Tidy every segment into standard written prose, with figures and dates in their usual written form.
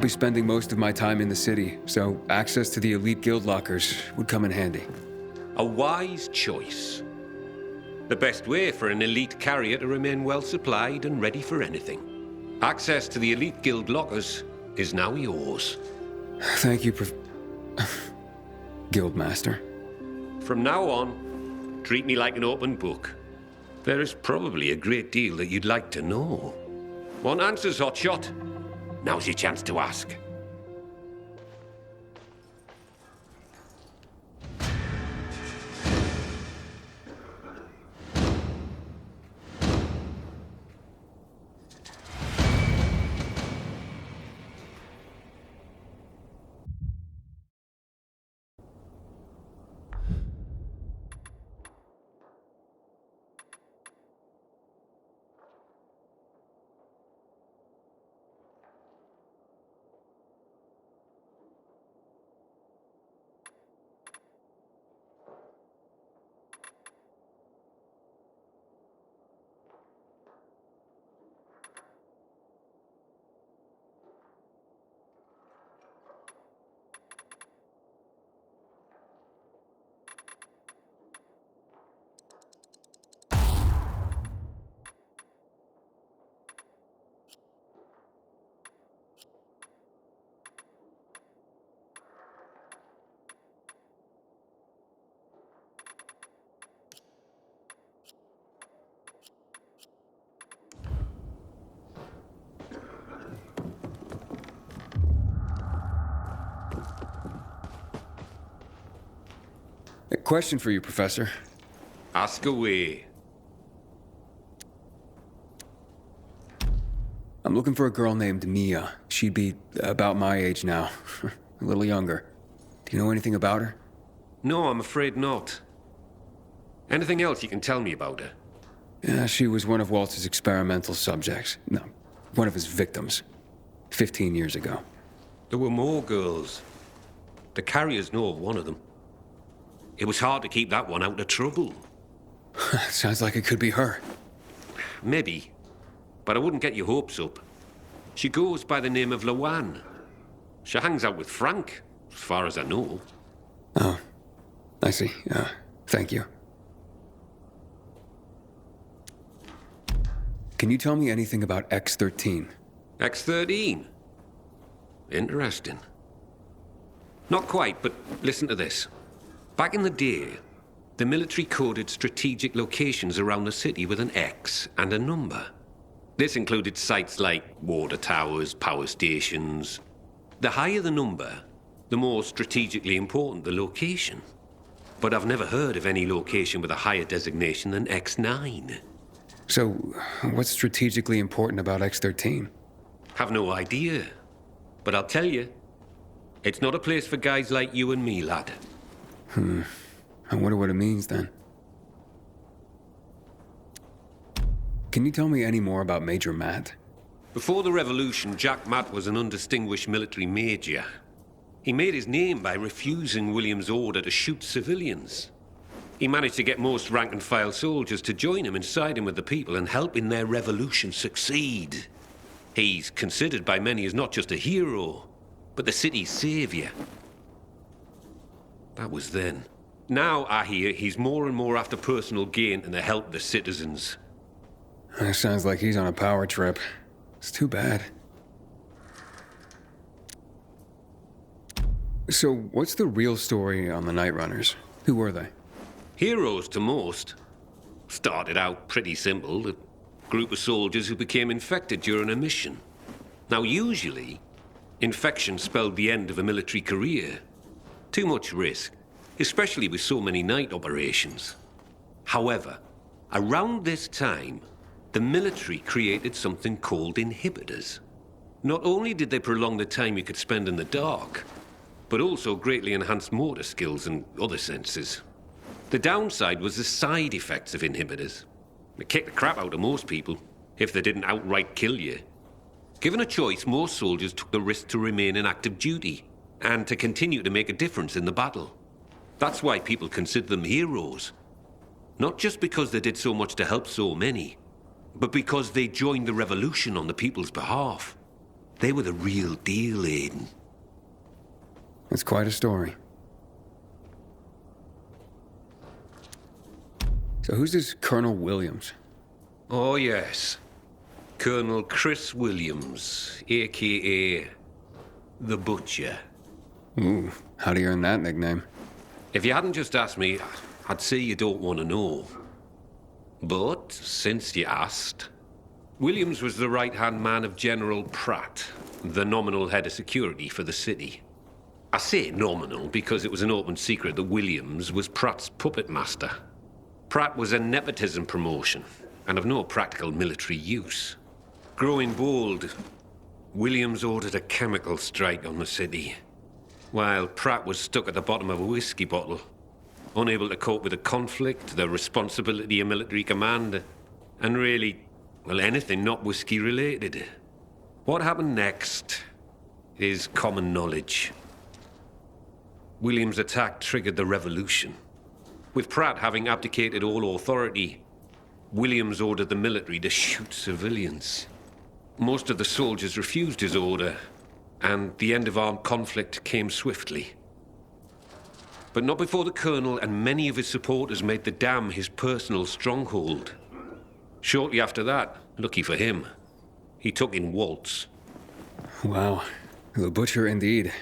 be spending most of my time in the city, so access to the elite guild lockers would come in handy. A wise choice. The best way for an elite carrier to remain well supplied and ready for anything. Access to the elite guild lockers is now yours. Thank you, Guildmaster. From now on, treat me like an open book. There is probably a great deal that you'd like to know. Want answers, Hotshot? Now's your chance to ask. A question for you, Professor. Ask away. I'm looking for a girl named Mia. She'd be about my age now. A little younger. Do you know anything about her? No, I'm afraid not. Anything else you can tell me about her? Yeah, she was one of Walter's experimental subjects. No, one of his victims. 15 years ago. There were more girls. The carriers know of one of them. It was hard to keep that one out of trouble. Sounds like it could be her. Maybe. But I wouldn't get your hopes up. She goes by the name of Lawan. She hangs out with Frank, as far as I know. Oh, I see. Thank you. Can you tell me anything about X-13? X-13? Interesting. Not quite, but listen to this. Back in the day, the military coded strategic locations around the city with an X and a number. This included sites like water towers, power stations. The higher the number, the more strategically important the location. But I've never heard of any location with a higher designation than X9. So, what's strategically important about X-13? Have no idea. But I'll tell you, it's not a place for guys like you and me, lad. I wonder what it means then. Can you tell me any more about Major Matt? Before the revolution, Jack Matt was an undistinguished military major. He made his name by refusing William's order to shoot civilians. He managed to get most rank-and-file soldiers to join him and side him with the people and help in their revolution succeed. He's considered by many as not just a hero, but the city's savior. That was then. Now, I hear, he's more and more after personal gain and the help of the citizens. Sounds like he's on a power trip. It's too bad. So, what's the real story on the Night Runners? Who were they? Heroes to most. Started out pretty simple, a group of soldiers who became infected during a mission. Now, usually, infection spelled the end of a military career. Too much risk, especially with so many night operations. However, around this time, the military created something called inhibitors. Not only did they prolong the time you could spend in the dark, but also greatly enhanced motor skills and other senses. The downside was the side effects of inhibitors. They kicked the crap out of most people, if they didn't outright kill you. Given a choice, most soldiers took the risk to remain in active duty, and to continue to make a difference in the battle. That's why people consider them heroes. Not just because they did so much to help so many, but because they joined the revolution on the people's behalf. They were the real deal, Aiden. It's quite a story. So who's this Colonel Williams? Oh, yes. Colonel Chris Williams, a.k.a. The Butcher. Ooh, how do you earn that nickname? If you hadn't just asked me, I'd say you don't want to know. But, since you asked, Williams was the right-hand man of General Pratt, the nominal head of security for the city. I say nominal because it was an open secret that Williams was Pratt's puppet master. Pratt was a nepotism promotion, and of no practical military use. Growing bold, Williams ordered a chemical strike on the city, while Pratt was stuck at the bottom of a whiskey bottle, unable to cope with the conflict, the responsibility of military command, and really, well, anything not whiskey related. What happened next is common knowledge. Williams' attack triggered the revolution. With Pratt having abdicated all authority, Williams ordered the military to shoot civilians. Most of the soldiers refused his order, and the end of armed conflict came swiftly. But not before the colonel and many of his supporters made the dam his personal stronghold. Shortly after that, lucky for him, he took in Waltz. Wow, the Butcher indeed.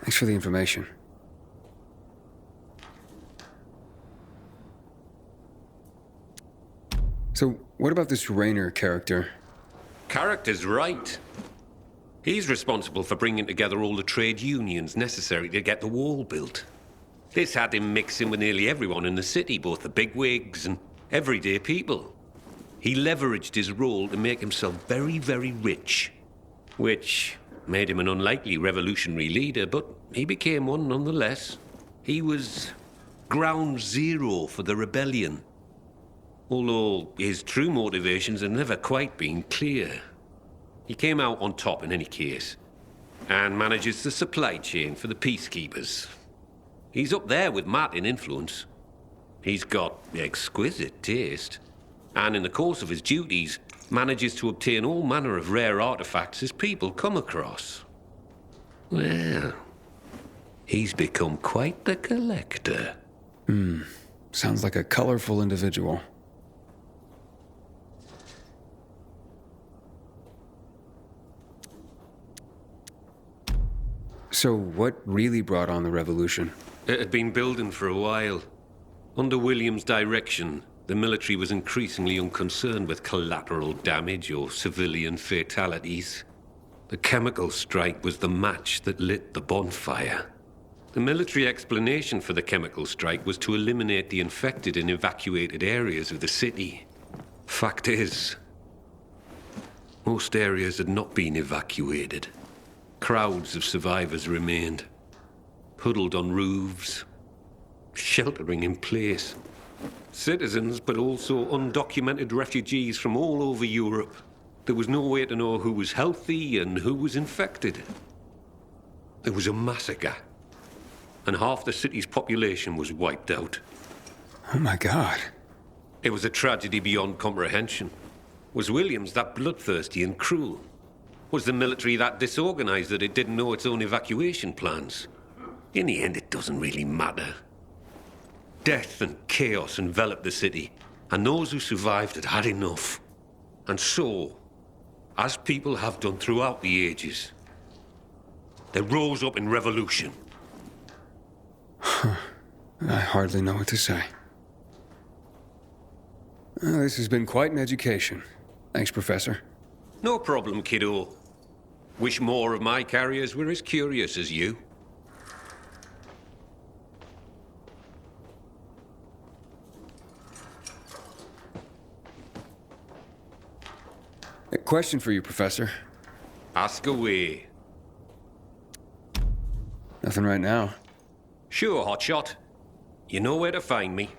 Thanks for the information. So, what about this Raynor character? Character's right. He's responsible for bringing together all the trade unions necessary to get the wall built. This had him mixing with nearly everyone in the city, both the bigwigs and everyday people. He leveraged his role to make himself very, very rich, which made him an unlikely revolutionary leader, but he became one nonetheless. He was ground zero for the rebellion, although his true motivations have never quite been clear. He came out on top in any case, and manages the supply chain for the peacekeepers. He's up there with Matt in influence. He's got exquisite taste, and in the course of his duties, manages to obtain all manner of rare artifacts his people come across. Well, he's become quite the collector. Sounds like a colorful individual. So what really brought on the revolution? It had been building for a while. Under Williams' direction, the military was increasingly unconcerned with collateral damage or civilian fatalities. The chemical strike was the match that lit the bonfire. The military explanation for the chemical strike was to eliminate the infected in evacuated areas of the city. Fact is, most areas had not been evacuated. Crowds of survivors remained, huddled on roofs, sheltering in place. Citizens, but also undocumented refugees from all over Europe. There was no way to know who was healthy and who was infected. It was a massacre, and half the city's population was wiped out. Oh my God. It was a tragedy beyond comprehension. Was Williams that bloodthirsty and cruel? Was the military that disorganized that it didn't know its own evacuation plans? In the end, it doesn't really matter. Death and chaos enveloped the city, and those who survived had had enough. And so, as people have done throughout the ages, they rose up in revolution. I hardly know what to say. This has been quite an education. Thanks, Professor. No problem, kiddo. Wish more of my carriers were as curious as you. A question for you, Professor. Ask away. Nothing right now. Sure, hotshot. You know where to find me.